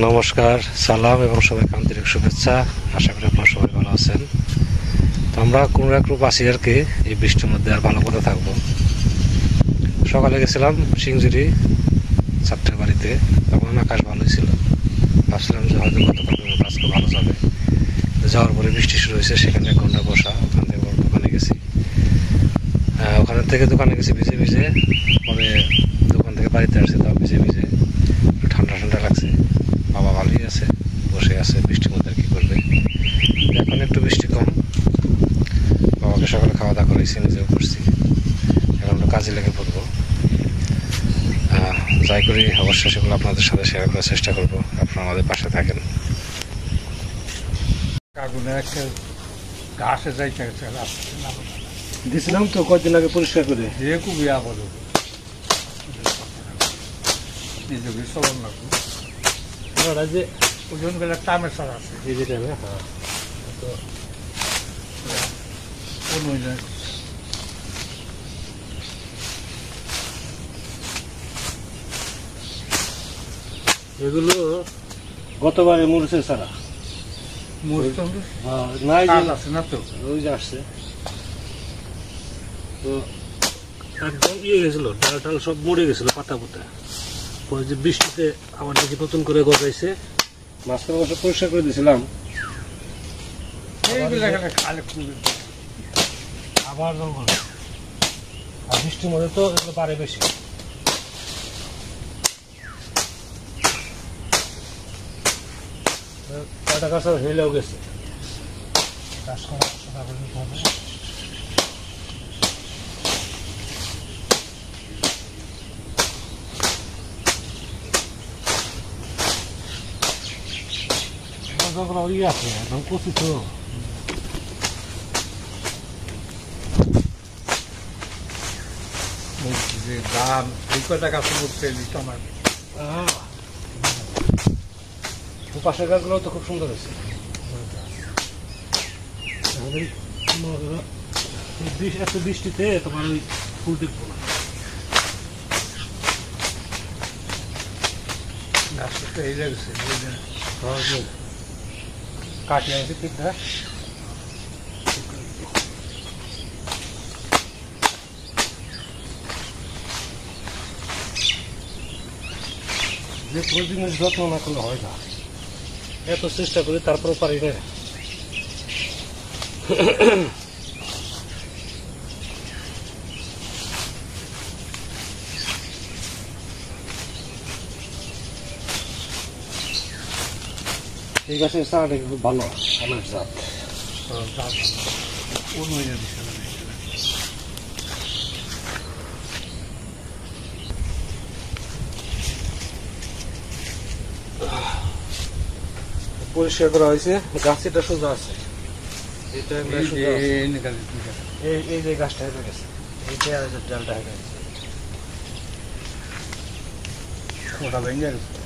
নমস্কার, সালাম এবং সবাইকে আন্তরিক শুভেচ্ছা। আশা করি আপনারা সবাই ভালো আছেন। তো আমরা কোনো এক রূপ আছি আর কি, এই বৃষ্টির মধ্যে আর ভালো করে থাকবো। সকালে গেছিলাম সিংজুরি ছাত্রের বাড়িতে, তখন আকাশ ভালোই ছিল। ভাবছিলাম যে হয়তো গতকাল আজকে ভালো যাবে। যাওয়ার পরে বৃষ্টি শুরু হয়েছে, সেখানে 1 ঘন্টা বসা। ওখান থেকে দোকানে গেছি, ওখানে থেকে দোকানে গেছি ভিজে ভিজে। পরে দোকান থেকে বাড়িতে আসছে, তাও ভিজে ভিজে, ঠান্ডা ঠান্ডা লাগছে। বাবা ভালোই আছে, বসে আছে বৃষ্টির মধ্যে, কি করবে। এখন একটু বৃষ্টি কম। বাবাকে সকালে খাওয়া দাওয়া করেছি, নিজেও করছি। এখন আমরা কাজে লেগে পড়বো। যাই করি অবশ্যই সেগুলো আপনাদের সাথে শেয়ার করার চেষ্টা করব। আপনারা আমাদের পাশে থাকেন। দিয়েছিলাম তো কয়েকদিন আগে পরিষ্কার করে, খুবই আবদ্ধ নিজেকে চলন লাগবে। যে ওজন গেলে টাইমের সার আছে এই যে টাইমে। হ্যাঁ, তো এগুলো গতবারে মরিচের ছাড়া নাই আছে না, তো ওই যে আসছে। তো একদম ইয়ে গেছিল, ডাল টাল সব মরে গেছিল, পাতা পাতা। পরে যে বৃষ্টিতে আবার নাকি নতুন করে গজাইছে। মাঝখানে বছর পরিষ্কার করে দিয়েছিলাম, আবার জঙ্গল। আর বৃষ্টির মধ্যে তো এগুলো পারে বেশি। কয়টা গাছ হেলেও গেছে, চাষ করা হবে। ইয়ে আছে একদম কচি তো। যে ধান এই কয়টা গাছ উঠছে আমার পাশের গাছগুলো তো খুব সুন্দর হয়েছে। এত বৃষ্টিতে তোমার ওই ফুল দেখবো না। গাছটা এই লাগছে কাটিয়ে আছে ঠিক না। যে কোনো জিনিস যত্ন না করলে হয় না। এত চেষ্টা করি, তারপরে পারি না। এই গাছের চারাটা খুব ভালো, আমার জাত। পরিষ্কার করা হয়েছে, গাছটা সোজা আছে। এটা এই যে গাছটা হেঁটে গেছে, এইটা ডালটা হেঁটে গেছে, ওটা ভেঙে গেছে।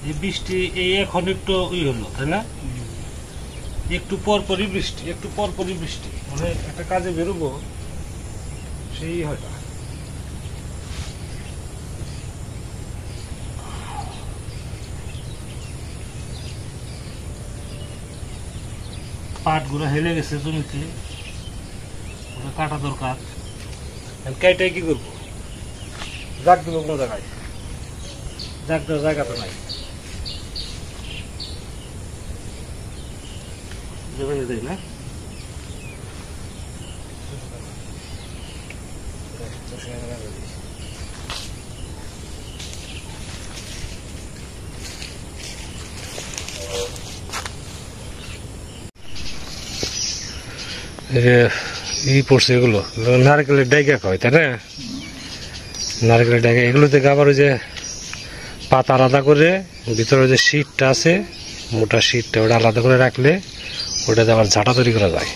এই বৃষ্টি এই এখন একটু হলো, তাই না? একটু পরপরই বৃষ্টি, একটু পরপরই বৃষ্টি, মানে একটা কাজে বেরোবো সেই হয় না। পাটগুলো হেলে গেছে জমিতে, কাটা দরকার। কেটে কি করবো? জাগ দেবো কোনো জায়গায়, জাগ দেওয়ার জায়গা তো নাই। জমিনে দেয় না, পড়ছে এগুলো নারকেলের ডাইগা খাওয়াই, তাই না? নারকেলের ডাইগা, এগুলো থেকে আবার ওই যে পাতা আলাদা করে ভিতরে যে শীতটা আছে মোটা শীতটা ওটা আলাদা করে রাখলে ওটাতে আবার ঝাঁটা তৈরি করা যায়।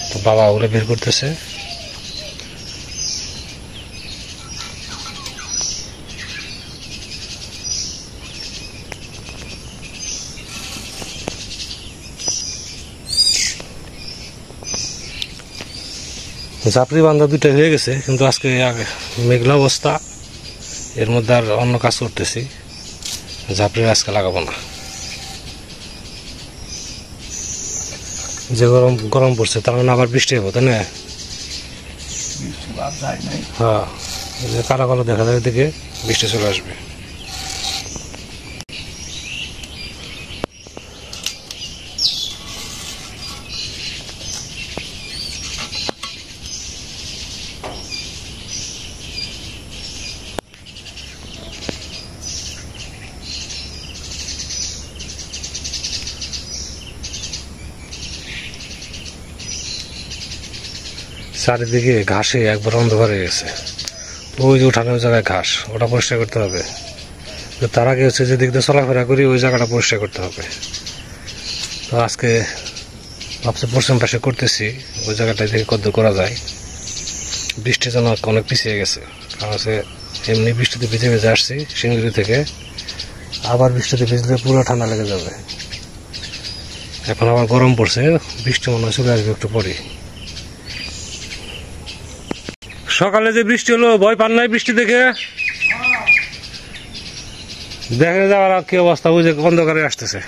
তো বাবা ওগুলো বের করতেছে। ঝাপড়ি বান্ধা দুইটা হয়ে গেছে, কিন্তু আজকে মেঘলা অবস্থা, এর মধ্যে আর অন্য কাজ করতেছি, ঝাপড়ি আজকে লাগাবো না। যে গরম গরম পড়ছে তার মানে আবার বৃষ্টি হবো, তাই না? হ্যাঁ, কালো কালো দেখা যায়, দিকে বৃষ্টি চলে আসবে। চারিদিকে ঘাসে একবার অন্ধকার হয়ে গেছে। ওই যে উঠানোর জায়গায় ঘাস, ওটা পরিষ্কার করতে হবে। তার আগে হচ্ছে যে দিক দিয়ে চলাফেরা করি ওই জায়গাটা পরিষ্কার করতে হবে। তো আজকে ভাবছি পশ্চিম পাশে করতেছি, ওই জায়গাটা থেকে কদ্দূর করা যায়। বৃষ্টির জন্য অনেক পিছিয়ে গেছে, কারণ হচ্ছে এমনি বৃষ্টিতে ভিজে ভিজে আসছি শিলিগুড়ি থেকে, আবার বৃষ্টিতে ভিজলে পুরো ঠান্ডা লেগে যাবে। এখন আবার গরম পড়ছে, বৃষ্টি মনে হয় চলে আসবে একটু পরে। সকালে যে বৃষ্টি হলো, ভয় পান নাই বৃষ্টি দেখে? দেখে যাওয়ার কি অবস্থা, ওই যে অন্ধকারে আসতেছে।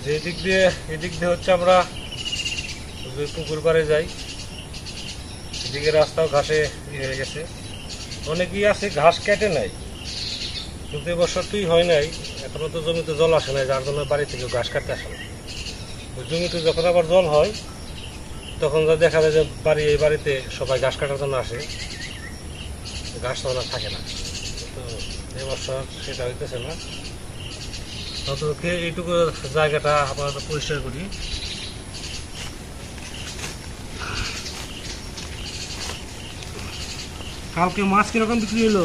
যে এদিক দিয়ে হচ্ছে আমরা পুকুর পাড়ে যাই, এদিকে রাস্তাও ঘাসে হয়ে গেছে। অনেকেই আছে ঘাস কেটে নাই, কিন্তু এবছর তুই হয় নাই, এখনো তো জমিতে জল আসে নাই, যার জন্য বাড়ি থেকে ঘাস কাটতে আসে না। ওই জমিতে যখন আবার জল হয় তখন যা দেখা যায় যে এই বাড়িতে সবাই ঘাস কাটার জন্য আসে, ঘাস তখন আর থাকে না। তো এবছর সেটা হইতেছে না। ততকে এইটুকু জায়গাটা আপাতত পরিষ্কার করি। কালকে মাছ কিরকম বিক্রি হলো?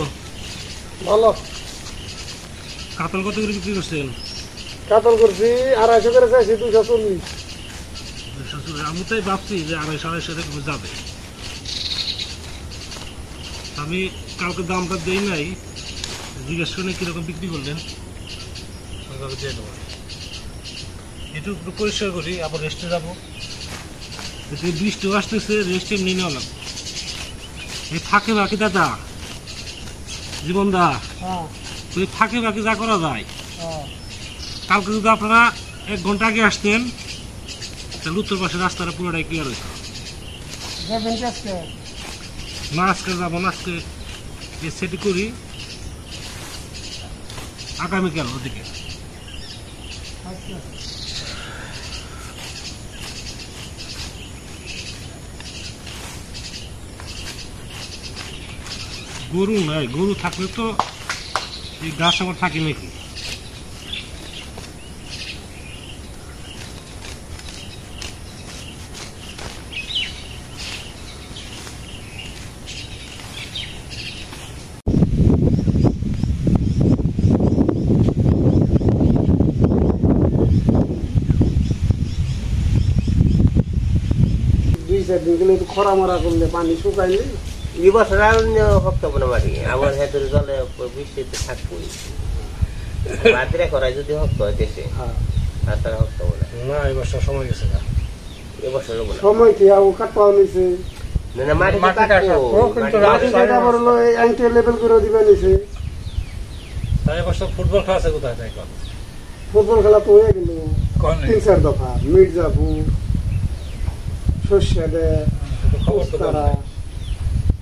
ভালো। কাতল কত করে বিক্রি করছেন? কাতল করছি 250 করে, চাইছি 240। আমি তাই ভাবছি যে 250 এরকম যাবে। আমি কালকে দামটা দেই নাই, জিজ্ঞেস করে কিরকম বিক্রি করলেন, দিয়ে দেবো। একটু পরিষ্কার করি, আবার রেস্টে যাবো। বৃষ্টি আসতেছে, রেস্ট এমনি নেওয়া লাগবে। এই ফাঁকে বাকি দাদা, জীবন দা, ওই ফাঁকে বাকি যা করা যায়, কালকে যদি আপনারা 1 ঘন্টা আগে আসতেন তাহলে উত্তর পাশের রাস্তাটা পুরোটাই ক্লিয়ার হইত। না আজকে যাবো না, আজকে সেটি করি, আগামীকাল ওদিকে। গরু নাই, গরু থাকলে তো এই গাছ আবার থাকে নাকি। খরা মরা করলে পানি শুকাইলে এই বছর আর হপ্তাহ না মারি আমার হেঁটের জলে বৃষ্টিতে থাকবোই। মাদ্রে করায় যদি হপ্ত হয় দেশে, আর তারা হপ্তাহ না। না এবছর সময় গেছে না, এবছর সময় কি কাট পাওয়া নিছে না, মাটি লেভেল করে দিবে নিছে। তাই এবছর ফুটবল খেলা আছে কোথায়? তাই ফুটবল খেলা তো হয়ে গেল 3-4 দফা, মির্জাপুর, সর্ষেদে,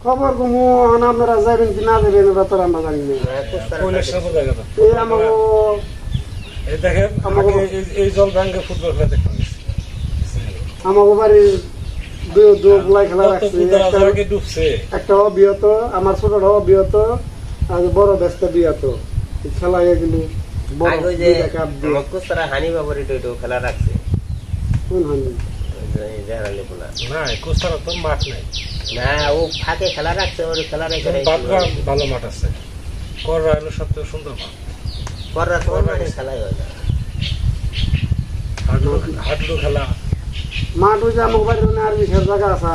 খবর কমু। আপনারা যাবেন কি না যাবেন ওরা তো আমরা জানি না। এই জল ভাঙ্গে ফুটবল খেলা দেখতে আমাকে বাড়ির দুই খেলা রাখছে, ডুবছে একটা অবিহত, আমার ছোটটা অবিহত, আর বড় ব্যস্ত বিহত। খেলা হয়ে গেল হানি বাবুর খেলা রাখছে। কোন হানি? জেহারালি পোলা না কুস্তার তো মাঠ নাই, না ও ফাঁকে খেলা রাখছে, ওর খেলা রেখে বাদরা ভালো মাঠ আছে, কররা হলো সবচেয়ে সুন্দর মাঠ। পররা তোমার মানে খেলাই হয় না। হাডুডু খেলা মাঠ ওই যে আমার বাড়ির আর বিশেষ জায়গা আছে,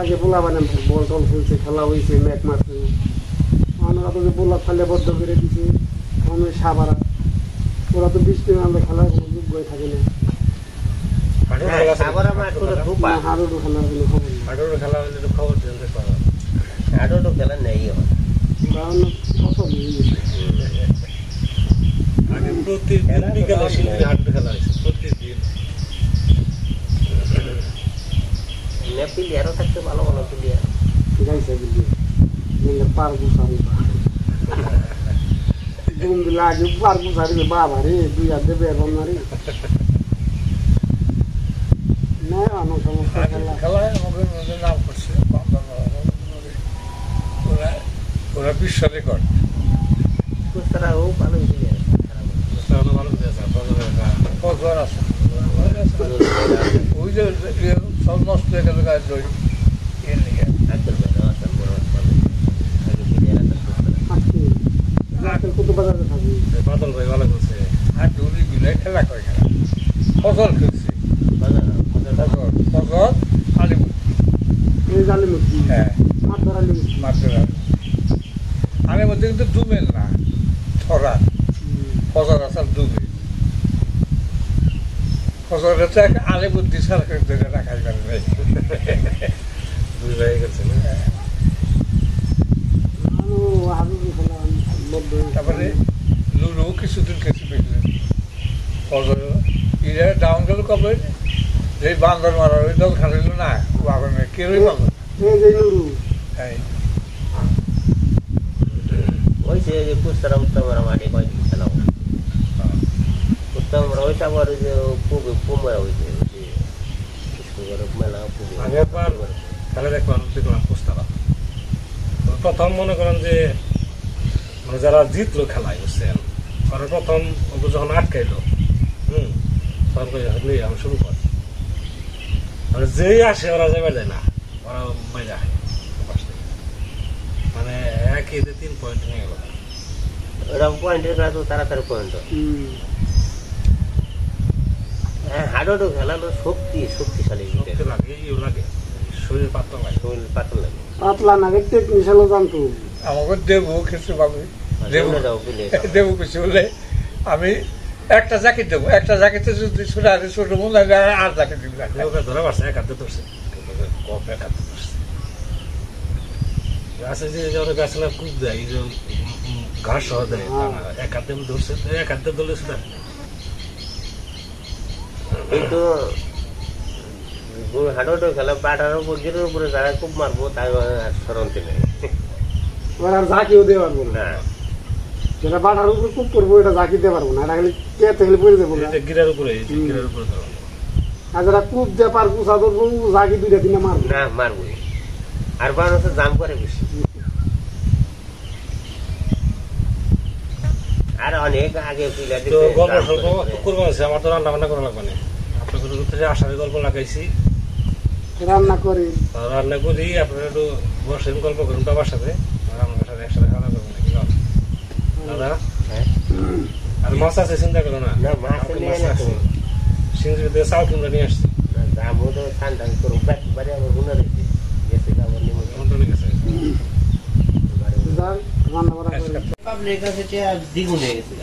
আগে পোলা মানে বল টল খেলছে, খেলা হয়েছে, ম্যাক মারছে, আমরা তো যে পোলা ফালে বদ্ধ করে দিছে, এখন ওই সাবারা ওরা তো বৃষ্টি নামলে খেলার কোনো যোগ্যই থাকে না। হাডুডু খেলা সাগরা মাঠ পুরো ধুপা, হাডুডু খেলার কোনো খবর নেই, হাডুডু খেলা হলে একটু খবর দিতে পারো। হাডুডু খেলা নেই হয়। কারণ পছন্দ হয়ে গেছে। আগে প্রতিদিন বিকালে শিলিগুড়ি হাডুডু খেলা হয়েছে, প্রতিদিন। প্লেয়ারও থাকতে ভালো ভালো প্লেয়ার গাইছে বুঝলি পার গুছারি দুম লাগে পার গুছারি বাবা রে, দুই হাত দেবে এরকম না রে না অন্য সমস্যা খেলা খেলায় আমাদের মধ্যে নাম করছে ওরা বিশ্ব রেকর্ড। কুস্তারাও ভালো প্লেয়ার, কুস্তারা ভালো দিয়েছে, ফজর আছে ওই যে সব নষ্ট হয়ে গেল গাছ দই এর নিয়ে আজকাল ভালো আছে, বড় ভালো প্লেয়ার আছে কুস্তারা। আজকে আজকাল কত বাজারে থাকি বাদল ভাই ভালো করছে। আর দৌড়ি গুলাই খেলা করে খেলা ফজর খেলছে, ফজর আলিমুদ এই জালি মুক্তি হ্যাঁ মাছ ধরালি মুক্তি মাত্র আমি মধ্যে কিন্তু ডুবেল না ছড়া ফজর আসার ডুবে ফজর আলিমুদ দি সরকার ধরে রাখাই পারে নাই। দুই ভাই গেছে না, হাডুডু খেলা মধ্যে তারপরে লুলু কিছুদিন খেতে পেয়েছিলেন ফজর ইরা ডাউন গেল কবে যে বান্দর মারা ওই দল খালিল না বাবা মেয়ে কেউই পাবো না। এই যে নুরু এই ওই যে কুস্তারা উত্তমরা মাঠে কয়েকদিন খেলা হয়, উত্তমরা ওইটা আবার ওই যে পুমরা হয়েছে স্কুলের মেলা আমি একবার খেলা দেখলাম কুস্তারা। প্রথম মনে করেন যে মানে যারা জিতলো খেলায় বুঝছেন, ওরা প্রথম ওকে যখন আটকাইলো তখন কই আমি শুরু কর, মানে যেই আসে ওরা যাবে যায় না, ওরা বাইরে আসে মানে একই 3 পয়েন্ট নিয়ে গেল। ওরা পয়েন্টের কাছে তো তাড়াতাড়ি পয়েন্ট হয়। হ্যাঁ হাডুডু খেলা তো শক্তিশালী শক্তি লাগে, ইউ লাগে, শরীর পাতলা লাগে। শরীর পাতল লাগে। পাতলা না টেকনিশিয়ালও জানতো আমাকে দেবু কিছু পাবে দেবু যাও প্লেয়ার দেবু কিছু বলে আমি একটা জ্যাকেট দেবো, একটা জ্যাকেটে যদি ছোটা আছে ছোট মন আর জ্যাকেট দিব ওকে ধরে পারছে, এক হাতে ধরছে, কপ এক হাতে ধরছে। গাছে যে ওরা গাছে না কুদ দেয়, এই যে ঘাস সহ দেয়, এক হাতে ধরছে, এক হাতে ধরলে সেটা কিন্তু হাডুডু খেলা পাটার উপর গিরের উপরে যারা খুব মারবো তাই সরন্তি নেই ওরা আর ঝাঁকিও দিতে পারবো না, না। যেটা বাটার উপরে খুব করবো এটা ঝাঁকি দিতে পারবো না, এটা খালি কেটে খালি পড়ে দেবো না। এটা গিরার উপরে, এই যে গিরার উপরে ধরো। আর যারা কূপ দিয়ে পার কুচা ধরবো ঝাঁকি 2-3 মারবো না মারবো আর বারোশো জাম করে বেশি আর অনেক আগে প্লেয়ার তো গল্প স্বল্প করবো আছে, আমার তো রান্না বান্না করা লাগবে না। আপনাদের আসামি গল্প লাগাইছি, রান্না করি রান্না করি, আপনারা একটু বসেন গল্প করুন বাবার সাথে, আর আমার সাথে একসাথে খাওয়া করবো নাকি দাদা। হ্যাঁ আর মাছ আছে, চিন্তা করো না, না মাছ নিয়ে না তো সিঙ্গি থেকে চাল কিনতে নিয়ে আসছি, দামও তো ঠান্ডা করুন বাড়ি আমার গুণা রেখে গেছে আমার অন্টনে গেছে। রান্না করা করি পাবলিক কাছে দ্বিগুণ হয়ে গেছিল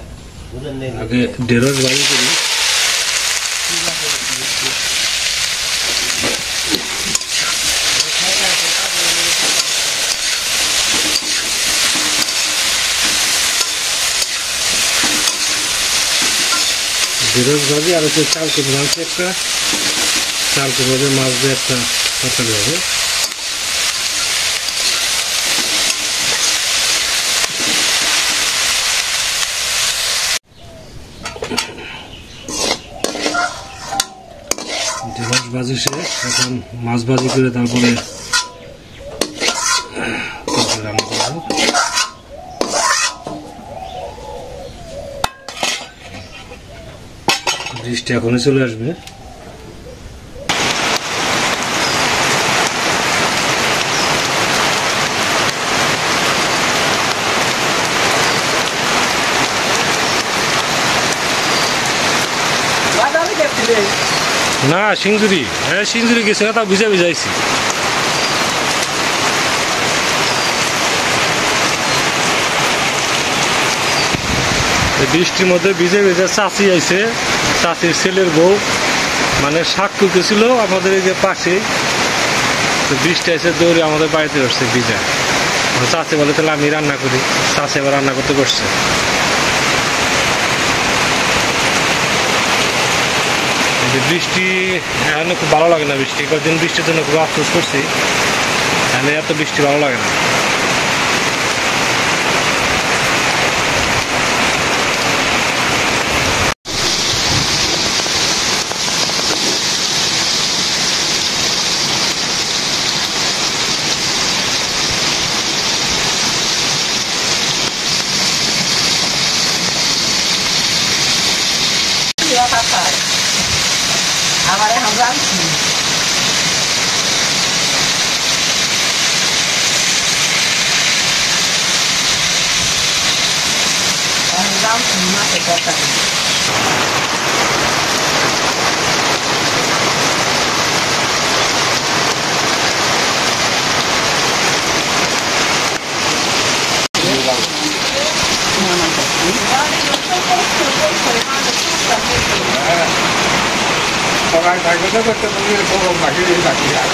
বুঝলেন না আগে ঢেঁড়স বাড়ি করি, ঢেঁড়স ভাজি আর হচ্ছে চাল কুমড়ো ভাজি, একটা চাল কুমড়ো দিয়ে মাছ দিয়ে একটা তরকারি হবে। ঢেঁড়স ভাজি শেষ, এখন মাছ ভাজি করে তারপরে তরকারি রান্না করবো। বৃষ্টি এখনই চলে আসবে। না সিংজুরি সিংজুরি গেছে না, তা ভিজা ভিজাইছি। বৃষ্টির মধ্যে ভিজে ভিজে চাচি আইছে, চাচির ছেলের বউ, মানে শাক তুলতেছিল আমাদের এই যে পাশে। তো বৃষ্টি আইসে দৌড়ে আমাদের বাড়িতে বসছে ভিজা। চাচি বলে তাহলে আমি রান্না করি, চাচি আবার রান্না করতে বসছে। বৃষ্টি এখন খুব ভালো লাগে না, বৃষ্টি কয়েকদিন বৃষ্টির জন্য খুব আফসোস করছি, তাহলে এত বৃষ্টি ভালো লাগে না। আমার এখন রাঁধছি, মাঠে কথা সবাই থাকবে তো করতে গরম বাকি থাকি আর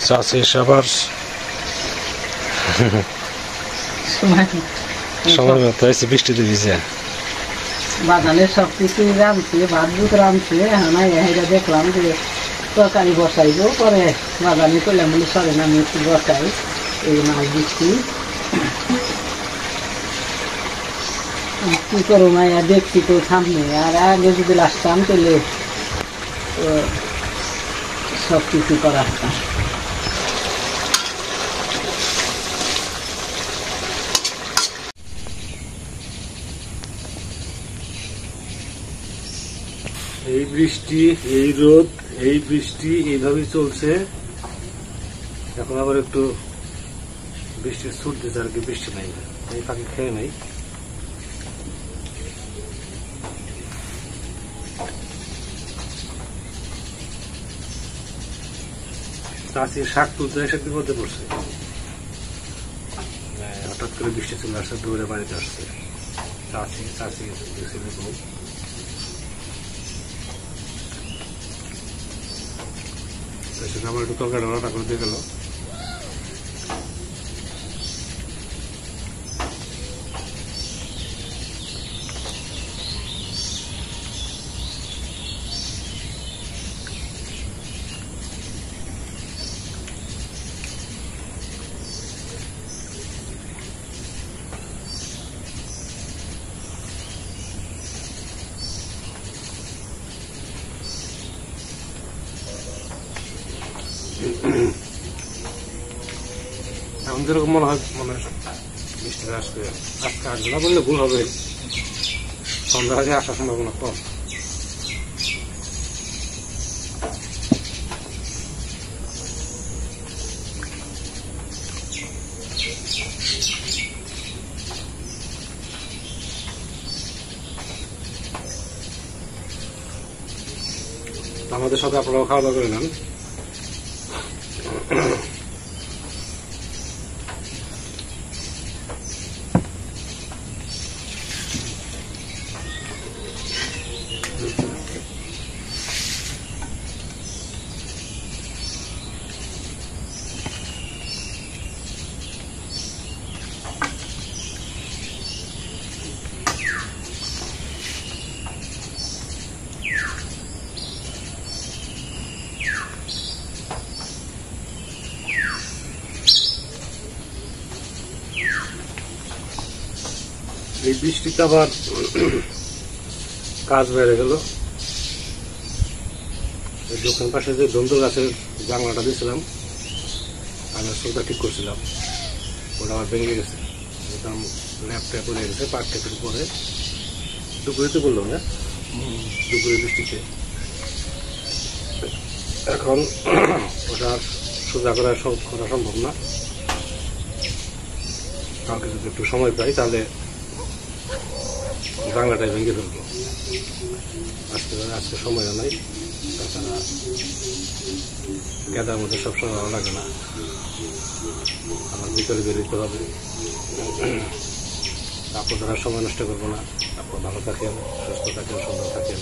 চাচি সবার সময় মতো এসে বৃষ্টিতে ভিজে বাগানের সব কিছুই রাঁধছে, ভাত ভুত রাঁধছে। হ্যাঁ এটা দেখলাম যে তরকারি বসাইব, পরে বাগানে করলাম বলে সরে না আমি একটু বসাই, এই মাছ দিচ্ছি। কি করো মাইয়া দেখছি তো সামনে, আর আগে যদি আসতাম তাহলে সব কিছু করা হতাম। এই বৃষ্টি, এই রোদ, এই বৃষ্টি এইভাবেই চলছে। এখন আবার একটু বৃষ্টির ছুট দিচ্ছে আর কি, বৃষ্টি নাই, এই পাখি খেয়ে নাই। চাষি শাক তুলতে এসে বিপদে পড়ছে, হঠাৎ করে বৃষ্টি চলে আসছে, দৌড়ে বাড়িতে আসছে চাষি ছেলে বউ। আমার একটু তরকারি রান্না করে দিয়ে গেল। এখন যেরকম মনে হয় বৃষ্টি আসবে, আজকে আসবে না বললে ভুল হবে, সন্ধ্যা আগে আসার সম্ভাবনা কম। আমাদের সাথে আপনারাও খাওয়া দাওয়া করে নেন। এই বৃষ্টিতে আবার কাজ বেড়ে গেল। এই দোকান পাশে যে ধন্দু গাছের জানলাটা দিয়েছিলাম, আমি সোটা ঠিক করছিলাম, ওটা আবার ভেঙে গেছে। একদম ল্যাপটপ পড়ে গেছে, পাট টেপের উপরে। দুপুরেতে বললো না, দুপুরে বৃষ্টিতে। এখন ওটা সোজা করা সম্ভব না। কালকে যদি একটু সময় পাই তাহলে বাংলাটাই ভেঙে ফেলবো। আজকে সময়ও নাই, তাছাড়া গেদার মধ্যে সবসময় ভালো লাগে না, আমার বিকেলে বেরোতে হবে। আপনারা সময় নষ্ট করবো না। আপনারা ভালো থাকেন, সুস্থ থাকেন, সুন্দর থাকেন।